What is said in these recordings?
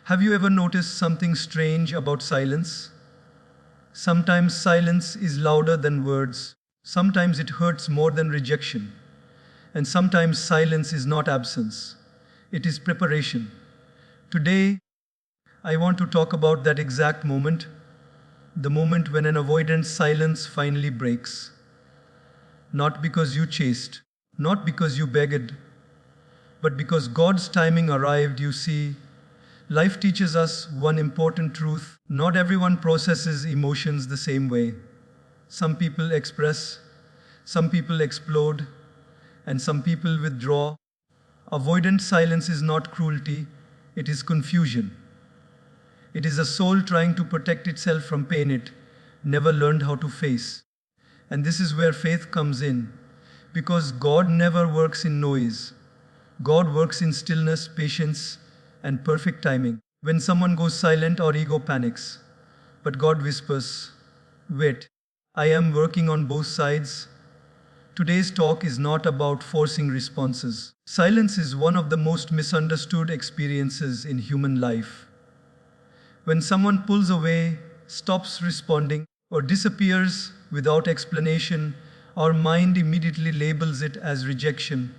Have you ever noticed something strange about silence? Sometimes silence is louder than words. Sometimes it hurts more than rejection. And sometimes silence is not absence. It is preparation. Today, I want to talk about that exact moment, the moment when an avoidant silence finally breaks. Not because you chased, not because you begged, but because God's timing arrived. You see, life teaches us one important truth. Not everyone processes emotions the same way. Some people express, some people explode, and some people withdraw. Avoidant silence is not cruelty, it is confusion. It is a soul trying to protect itself from pain it never learned how to face. And this is where faith comes in, because God never works in noise. God works in stillness, patience, and perfect timing. When someone goes silent, our ego panics. But God whispers, "Wait, I am working on both sides." Today's talk is not about forcing responses. Silence is one of the most misunderstood experiences in human life. When someone pulls away, stops responding, or disappears without explanation, our mind immediately labels it as rejection.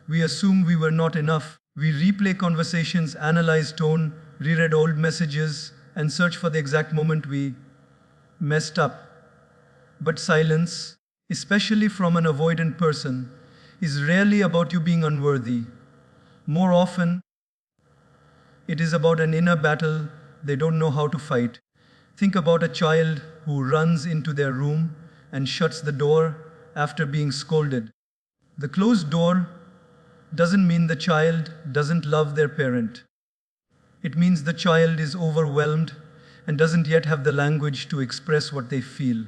We assume we were not enough. We replay conversations, analyze tone, reread old messages, and search for the exact moment we messed up. But silence, especially from an avoidant person, is rarely about you being unworthy. More often, it is about an inner battle they don't know how to fight. Think about a child who runs into their room and shuts the door after being scolded. The closed door doesn't mean the child doesn't love their parent. It means the child is overwhelmed and doesn't yet have the language to express what they feel.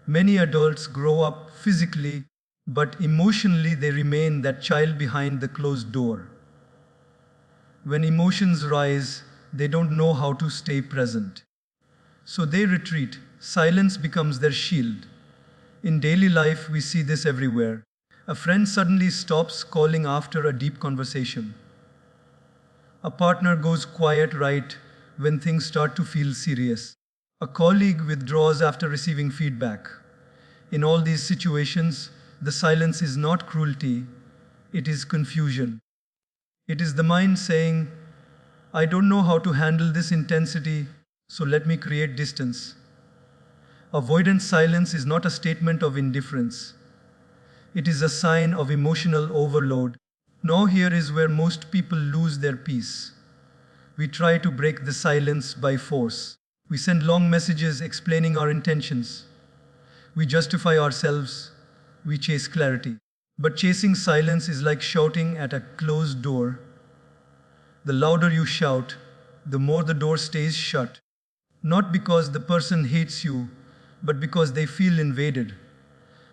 Many adults grow up physically, but emotionally they remain that child behind the closed door. When emotions rise, they don't know how to stay present. So they retreat. Silence becomes their shield. In daily life, we see this everywhere. A friend suddenly stops calling after a deep conversation. A partner goes quiet right when things start to feel serious. A colleague withdraws after receiving feedback. In all these situations, the silence is not cruelty, it is confusion. It is the mind saying, "I don't know how to handle this intensity, so let me create distance." Avoidant silence is not a statement of indifference. It is a sign of emotional overload. Now here is where most people lose their peace. We try to break the silence by force. We send long messages explaining our intentions. We justify ourselves. We chase clarity. But chasing silence is like shouting at a closed door. The louder you shout, the more the door stays shut. Not because the person hates you, but because they feel invaded.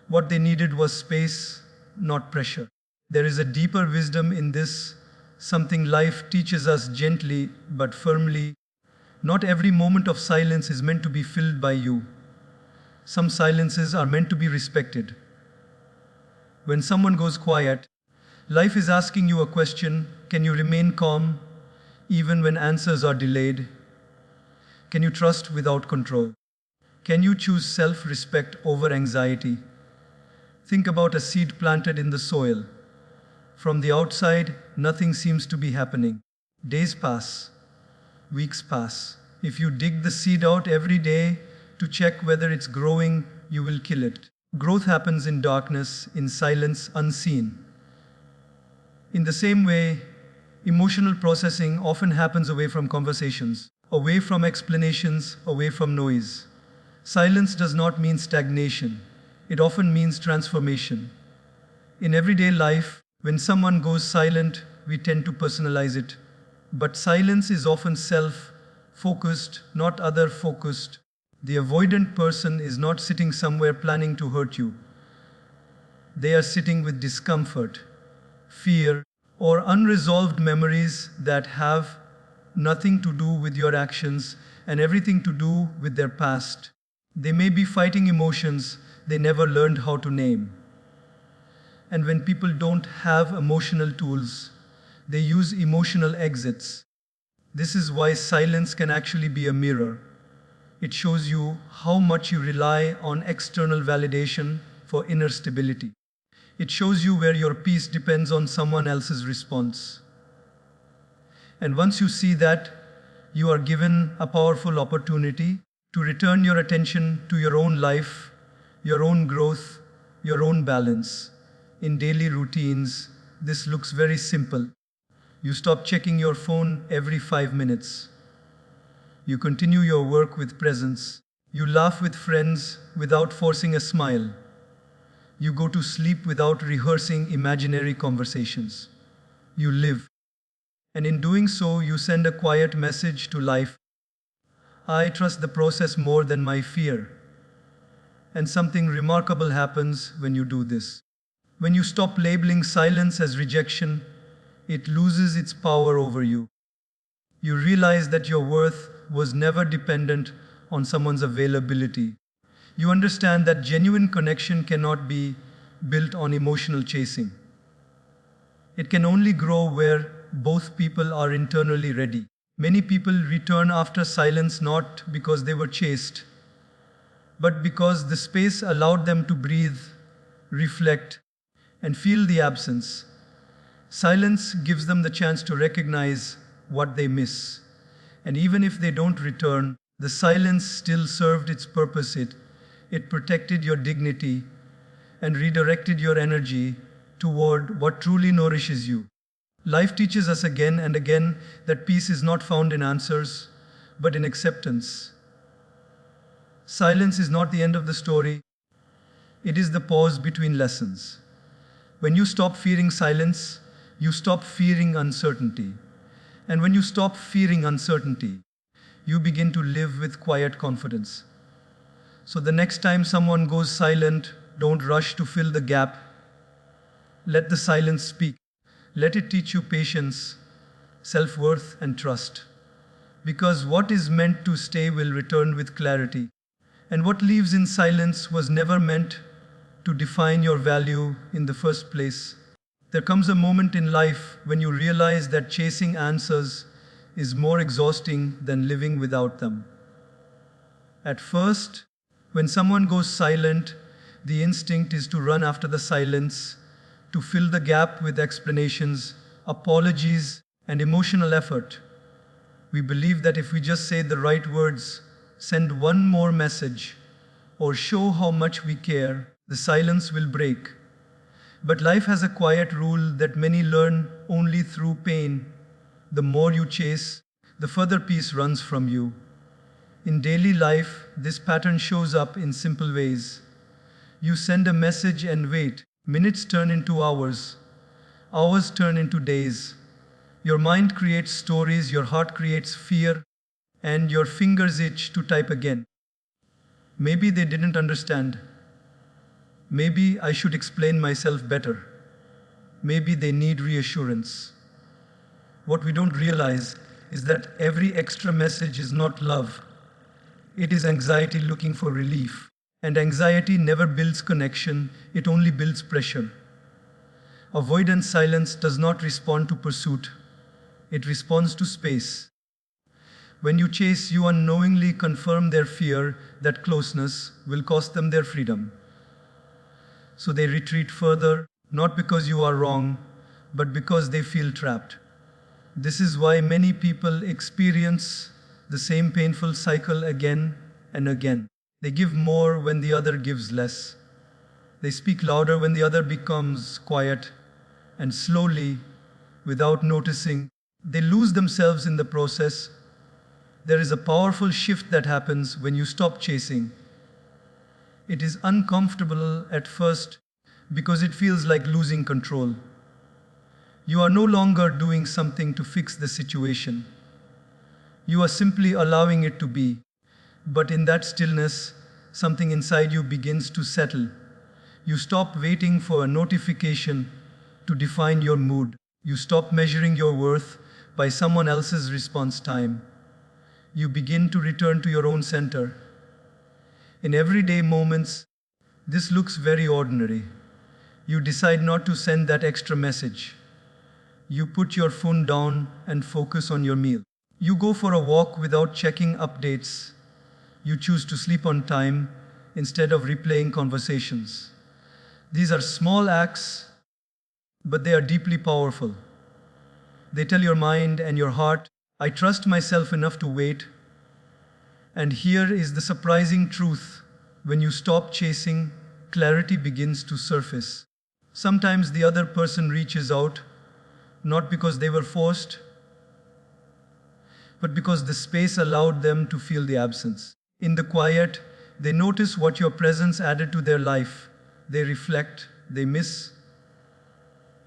What they needed was space, not pressure. There is a deeper wisdom in this, something life teaches us gently but firmly. Not every moment of silence is meant to be filled by you. Some silences are meant to be respected. When someone goes quiet, life is asking you a question. Can you remain calm even when answers are delayed? Can you trust without control? Can you choose self-respect over anxiety? Think about a seed planted in the soil. From the outside, nothing seems to be happening. Days pass, weeks pass. If you dig the seed out every day to check whether it's growing, you will kill it. Growth happens in darkness, in silence, unseen. In the same way, emotional processing often happens away from conversations, away from explanations, away from noise. Silence does not mean stagnation. It often means transformation. In everyday life, when someone goes silent, we tend to personalize it. But silence is often self-focused, not other-focused. The avoidant person is not sitting somewhere planning to hurt you. They are sitting with discomfort, fear, or unresolved memories that have nothing to do with your actions and everything to do with their past. They may be fighting emotions they never learned how to name. And when people don't have emotional tools, they use emotional exits. This is why silence can actually be a mirror. It shows you how much you rely on external validation for inner stability. It shows you where your peace depends on someone else's response. And once you see that, you are given a powerful opportunity to return your attention to your own life, your own growth, your own balance. In daily routines, this looks very simple. You stop checking your phone every 5 minutes. You continue your work with presence. You laugh with friends without forcing a smile. You go to sleep without rehearsing imaginary conversations. You live. And in doing so, you send a quiet message to life. I trust the process more than my fear. And something remarkable happens when you do this. When you stop labeling silence as rejection, it loses its power over you. You realize that your worth was never dependent on someone's availability. You understand that genuine connection cannot be built on emotional chasing. It can only grow where both people are internally ready. Many people return after silence not because they were chased, but because the space allowed them to breathe, reflect, and feel the absence. Silence gives them the chance to recognize what they miss. And even if they don't return, the silence still served its purpose. It protected your dignity and redirected your energy toward what truly nourishes you. Life teaches us again and again that peace is not found in answers, but in acceptance. Silence is not the end of the story. It is the pause between lessons. When you stop fearing silence, you stop fearing uncertainty. And when you stop fearing uncertainty, you begin to live with quiet confidence. So the next time someone goes silent, don't rush to fill the gap. Let the silence speak. Let it teach you patience, self-worth, and trust. Because what is meant to stay will return with clarity. And what lives in silence was never meant to define your value in the first place. There comes a moment in life when you realize that chasing answers is more exhausting than living without them. At first, when someone goes silent, the instinct is to run after the silence, to fill the gap with explanations, apologies, and emotional effort. We believe that if we just say the right words, send one more message, or show how much we care, the silence will break. But life has a quiet rule that many learn only through pain. The more you chase, the further peace runs from you. In daily life, this pattern shows up in simple ways. You send a message and wait. Minutes turn into hours. Hours turn into days. Your mind creates stories, your heart creates fear, and your fingers itch to type again. Maybe they didn't understand. Maybe I should explain myself better. Maybe they need reassurance. What we don't realize is that every extra message is not love. It is anxiety looking for relief. And anxiety never builds connection, it only builds pressure. Avoidant silence does not respond to pursuit, it responds to space. When you chase, you unknowingly confirm their fear that closeness will cost them their freedom. So they retreat further, not because you are wrong, but because they feel trapped. This is why many people experience the same painful cycle again and again. They give more when the other gives less. They speak louder when the other becomes quiet. And slowly, without noticing, they lose themselves in the process. There is a powerful shift that happens when you stop chasing. It is uncomfortable at first because it feels like losing control. You are no longer doing something to fix the situation. You are simply allowing it to be. But in that stillness, something inside you begins to settle. You stop waiting for a notification to define your mood. You stop measuring your worth by someone else's response time. You begin to return to your own center. In everyday moments, this looks very ordinary. You decide not to send that extra message. You put your phone down and focus on your meal. You go for a walk without checking updates. You choose to sleep on time instead of replaying conversations. These are small acts, but they are deeply powerful. They tell your mind and your heart, I trust myself enough to wait. And here is the surprising truth. When you stop chasing, clarity begins to surface. Sometimes the other person reaches out, not because they were forced, but because the space allowed them to feel the absence. In the quiet, they notice what your presence added to their life. They reflect, they miss,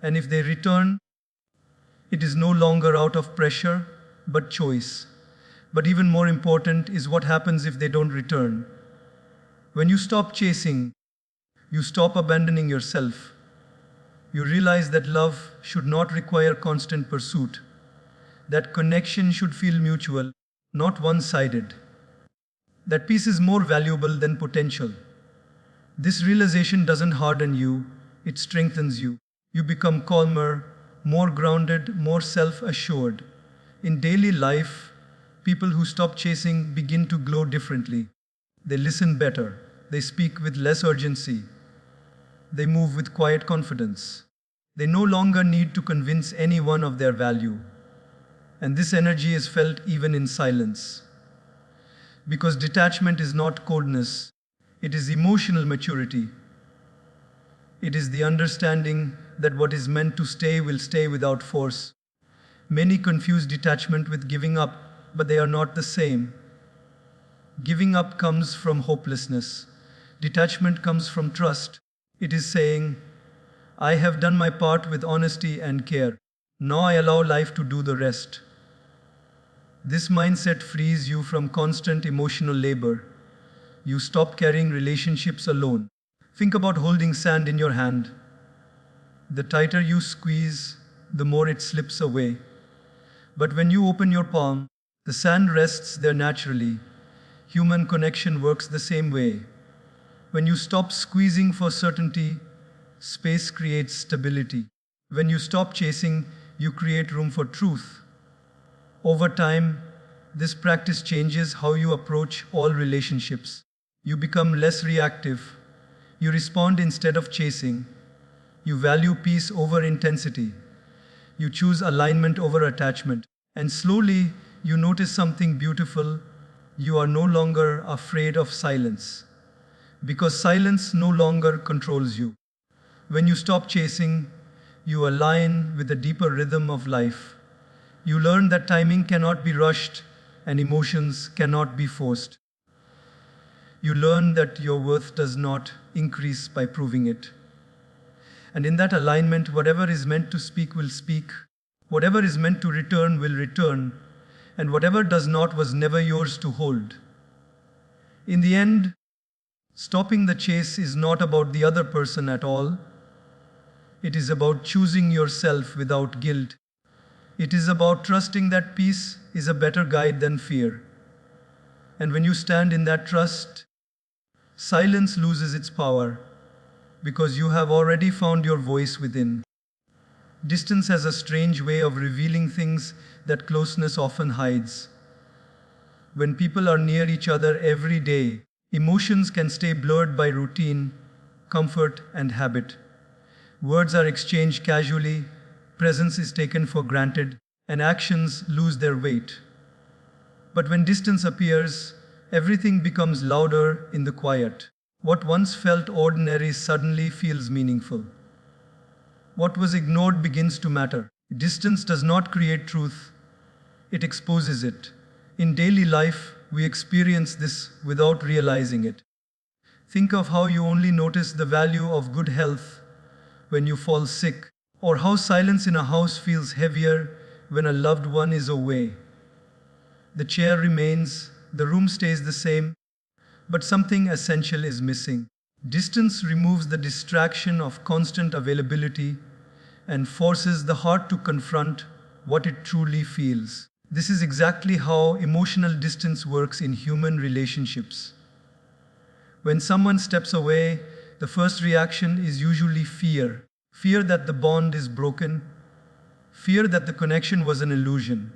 and if they return, it is no longer out of pressure, but choice. But even more important is what happens if they don't return. When you stop chasing, you stop abandoning yourself. You realize that love should not require constant pursuit. That connection should feel mutual, not one-sided. That peace is more valuable than potential. This realization doesn't harden you, it strengthens you. You become calmer, more grounded, more self-assured. In daily life, people who stop chasing begin to glow differently. They listen better. They speak with less urgency. They move with quiet confidence. They no longer need to convince anyone of their value. And this energy is felt even in silence. Because detachment is not coldness, it is emotional maturity. It is the understanding that what is meant to stay will stay without force. Many confuse detachment with giving up, but they are not the same. Giving up comes from hopelessness. Detachment comes from trust. It is saying, I have done my part with honesty and care. Now I allow life to do the rest. This mindset frees you from constant emotional labor. You stop carrying relationships alone. Think about holding sand in your hand. The tighter you squeeze, the more it slips away. But when you open your palm, the sand rests there naturally. Human connection works the same way. When you stop squeezing for certainty, space creates stability. When you stop chasing, you create room for truth. Over time, this practice changes how you approach all relationships. You become less reactive. You respond instead of chasing. You value peace over intensity. You choose alignment over attachment. And slowly, you notice something beautiful. You are no longer afraid of silence. Because silence no longer controls you. When you stop chasing, you align with the deeper rhythm of life. You learn that timing cannot be rushed and emotions cannot be forced. You learn that your worth does not increase by proving it. And in that alignment, whatever is meant to speak will speak, whatever is meant to return will return, and whatever does not was never yours to hold. In the end, stopping the chase is not about the other person at all. It is about choosing yourself without guilt. It is about trusting that peace is a better guide than fear. And when you stand in that trust, silence loses its power because you have already found your voice within. Distance has a strange way of revealing things that closeness often hides. When people are near each other every day, emotions can stay blurred by routine, comfort, and habit. Words are exchanged casually, presence is taken for granted, and actions lose their weight. But when distance appears, everything becomes louder in the quiet. What once felt ordinary suddenly feels meaningful. What was ignored begins to matter. Distance does not create truth, it exposes it. In daily life, we experience this without realizing it. Think of how you only notice the value of good health when you fall sick, or how silence in a house feels heavier when a loved one is away. The chair remains, the room stays the same, but something essential is missing. Distance removes the distraction of constant availability and forces the heart to confront what it truly feels. This is exactly how emotional distance works in human relationships. When someone steps away, the first reaction is usually fear. Fear that the bond is broken. Fear that the connection was an illusion.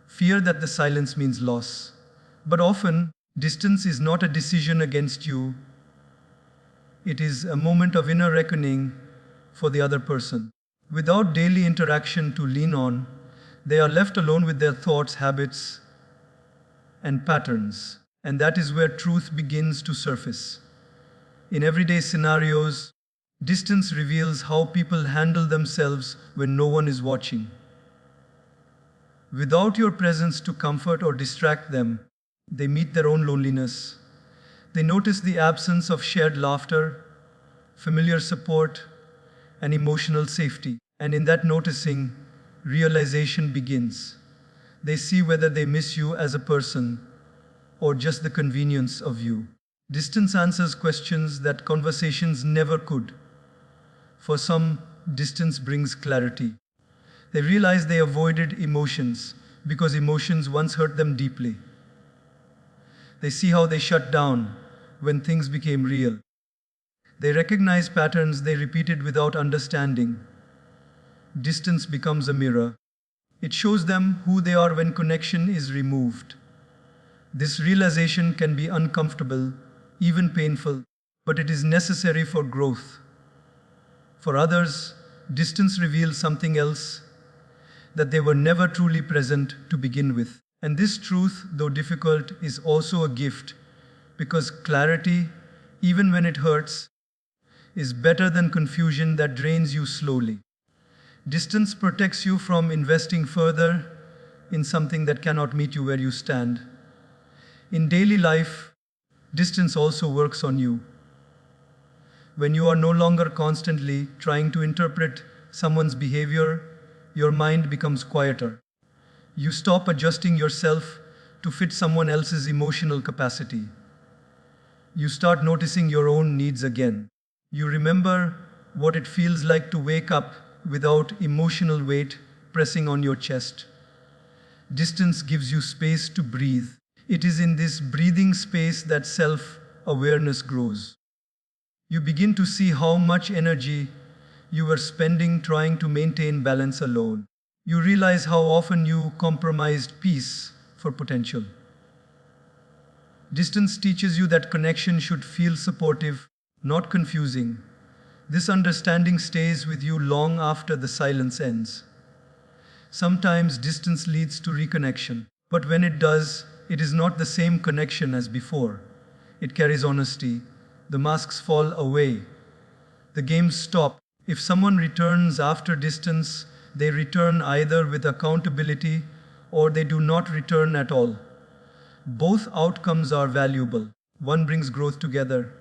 fear that the silence means loss. But often, distance is not a decision against you, it is a moment of inner reckoning for the other person. Without daily interaction to lean on, they are left alone with their thoughts, habits, and patterns. And that is where truth begins to surface. In everyday scenarios, distance reveals how people handle themselves when no one is watching. Without your presence to comfort or distract them, they meet their own loneliness. They notice the absence of shared laughter, familiar support, and emotional safety. And in that noticing, realization begins. They see whether they miss you as a person or just the convenience of you. Distance answers questions that conversations never could. For some, distance brings clarity. They realize they avoided emotions because emotions once hurt them deeply. They see how they shut down when things became real. They recognize patterns they repeated without understanding. Distance becomes a mirror. It shows them who they are when connection is removed. This realization can be uncomfortable, even painful, but it is necessary for growth. For others, distance reveals something else, that they were never truly present to begin with. And this truth, though difficult, is also a gift, because clarity, even when it hurts, is better than confusion that drains you slowly. Distance protects you from investing further in something that cannot meet you where you stand. In daily life, distance also works on you. When you are no longer constantly trying to interpret someone's behavior, your mind becomes quieter. You stop adjusting yourself to fit someone else's emotional capacity. You start noticing your own needs again. You remember what it feels like to wake up without emotional weight pressing on your chest. Distance gives you space to breathe. It is in this breathing space that self-awareness grows. You begin to see how much energy you were spending trying to maintain balance alone. You realize how often you compromised peace for potential. Distance teaches you that connection should feel supportive, not confusing. This understanding stays with you long after the silence ends. Sometimes distance leads to reconnection, but when it does, it is not the same connection as before. It carries honesty. The masks fall away. The games stop. If someone returns after distance, they return either with accountability or they do not return at all. Both outcomes are valuable. One brings growth together.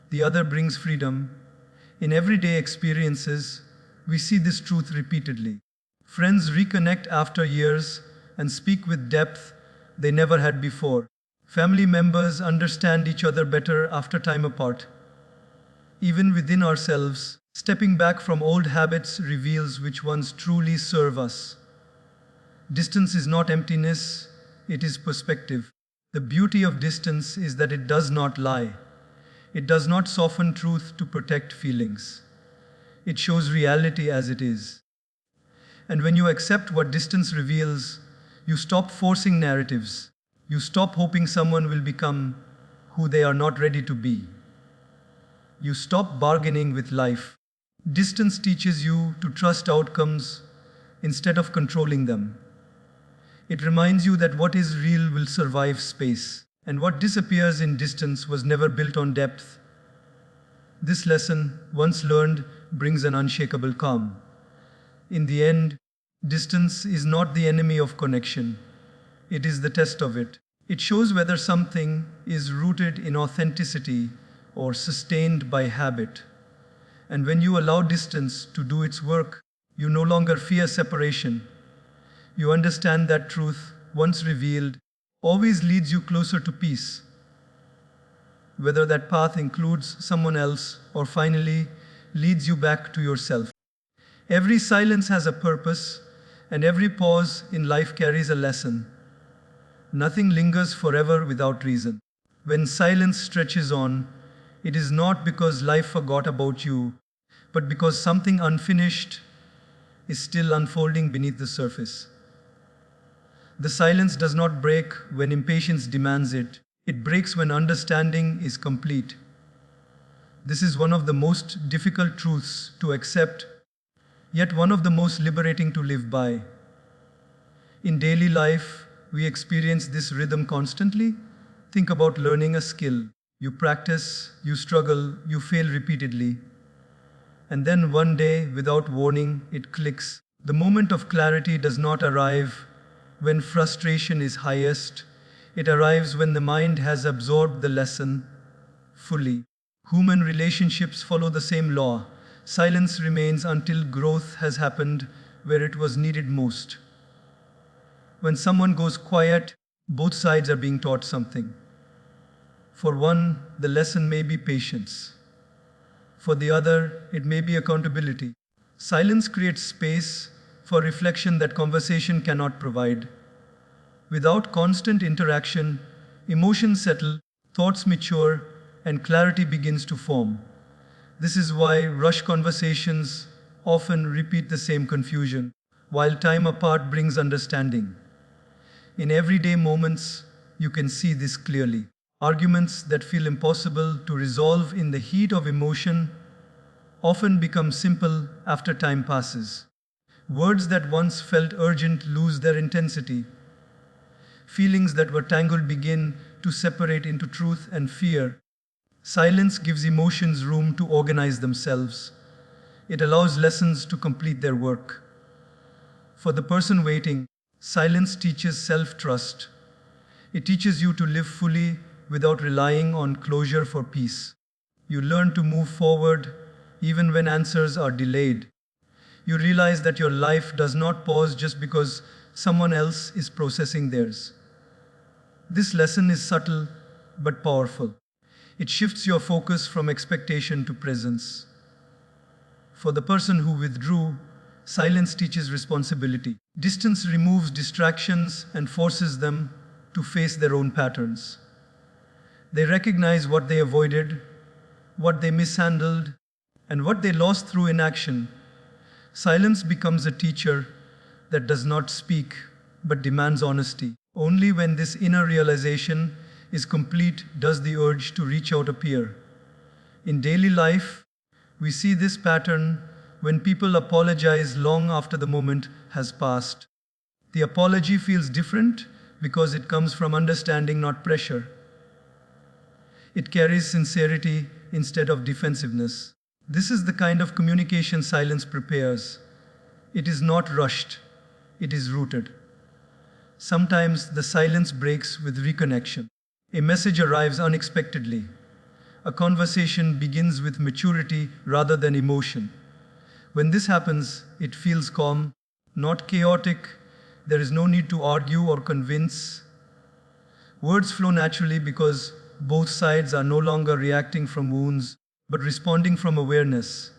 The other brings freedom. In everyday experiences, we see this truth repeatedly. Friends reconnect after years and speak with depth they never had before. Family members understand each other better after time apart. Even within ourselves, stepping back from old habits reveals which ones truly serve us. Distance is not emptiness, it is perspective. The beauty of distance is that it does not lie. It does not soften truth to protect feelings. It shows reality as it is. And when you accept what distance reveals, you stop forcing narratives. You stop hoping someone will become who they are not ready to be. You stop bargaining with life. Distance teaches you to trust outcomes instead of controlling them. It reminds you that what is real will survive space, and what disappears in distance was never built on depth. This lesson, once learned, brings an unshakable calm. In the end, distance is not the enemy of connection. It is the test of it. It shows whether something is rooted in authenticity or sustained by habit. And when you allow distance to do its work, you no longer fear separation. You understand that truth, once revealed, always leads you closer to peace. Whether that path includes someone else or finally leads you back to yourself. Every silence has a purpose, and every pause in life carries a lesson. Nothing lingers forever without reason. When silence stretches on, it is not because life forgot about you, but because something unfinished is still unfolding beneath the surface. The silence does not break when impatience demands it. It breaks when understanding is complete. This is one of the most difficult truths to accept, yet one of the most liberating to live by. In daily life, we experience this rhythm constantly. Think about learning a skill. You practice, you struggle, you fail repeatedly. And then one day, without warning, it clicks. The moment of clarity does not arrive when frustration is highest. It arrives when the mind has absorbed the lesson fully. Human relationships follow the same law. Silence remains until growth has happened where it was needed most. When someone goes quiet, both sides are being taught something. For one, the lesson may be patience. For the other, it may be accountability. Silence creates space for reflection that conversation cannot provide. Without constant interaction, emotions settle, thoughts mature, and clarity begins to form. This is why rush conversations often repeat the same confusion, while time apart brings understanding. In everyday moments, you can see this clearly. Arguments that feel impossible to resolve in the heat of emotion often become simple after time passes. Words that once felt urgent lose their intensity. Feelings that were tangled begin to separate into truth and fear. Silence gives emotions room to organize themselves. It allows lessons to complete their work. For the person waiting, silence teaches self-trust. It teaches you to live fully without relying on closure for peace. You learn to move forward even when answers are delayed. You realize that your life does not pause just because someone else is processing theirs. This lesson is subtle but powerful. It shifts your focus from expectation to presence. For the person who withdrew, silence teaches responsibility. Distance removes distractions and forces them to face their own patterns. They recognize what they avoided, what they mishandled, and what they lost through inaction. Silence becomes a teacher that does not speak but demands honesty. Only when this inner realization is complete does the urge to reach out appear. In daily life, we see this pattern when people apologize long after the moment has passed. The apology feels different because it comes from understanding, not pressure. It carries sincerity instead of defensiveness. This is the kind of communication silence prepares. It is not rushed, it is rooted. Sometimes the silence breaks with reconnection. A message arrives unexpectedly. A conversation begins with maturity rather than emotion. When this happens, it feels calm, not chaotic. There is no need to argue or convince. Words flow naturally because both sides are no longer reacting from wounds, but responding from awareness.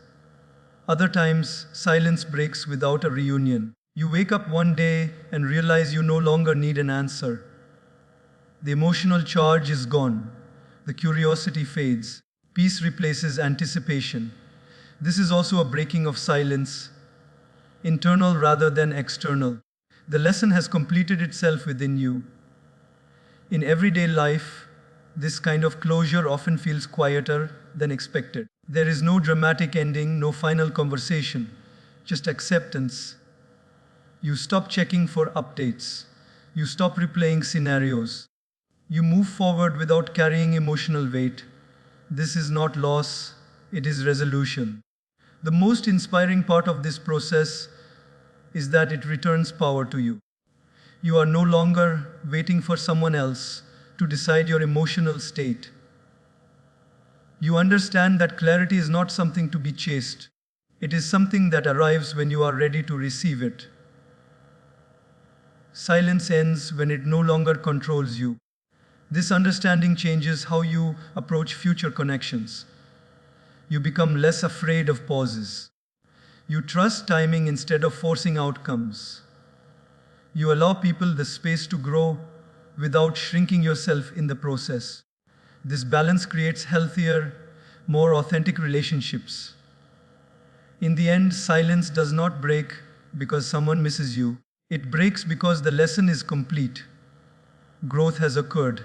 Other times, silence breaks without a reunion. You wake up one day and realize you no longer need an answer. The emotional charge is gone. The curiosity fades. Peace replaces anticipation. This is also a breaking of silence, internal rather than external. The lesson has completed itself within you. In everyday life, this kind of closure often feels quieter than expected. There is no dramatic ending, no final conversation, just acceptance. You stop checking for updates. You stop replaying scenarios. You move forward without carrying emotional weight. This is not loss, it is resolution. The most inspiring part of this process is that it returns power to you. You are no longer waiting for someone else to decide your emotional state. You understand that clarity is not something to be chased. It is something that arrives when you are ready to receive it. Silence ends when it no longer controls you. This understanding changes how you approach future connections. You become less afraid of pauses. You trust timing instead of forcing outcomes. You allow people the space to grow without shrinking yourself in the process. This balance creates healthier, more authentic relationships. In the end, silence does not break because someone misses you. It breaks because the lesson is complete. Growth has occurred.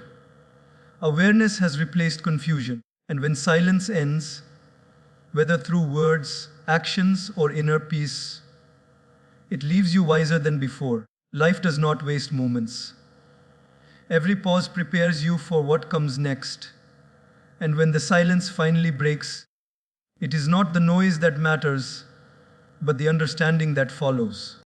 Awareness has replaced confusion. And when silence ends, whether through words, actions, or inner peace, it leaves you wiser than before. Life does not waste moments. Every pause prepares you for what comes next. And when the silence finally breaks, it is not the noise that matters, but the understanding that follows.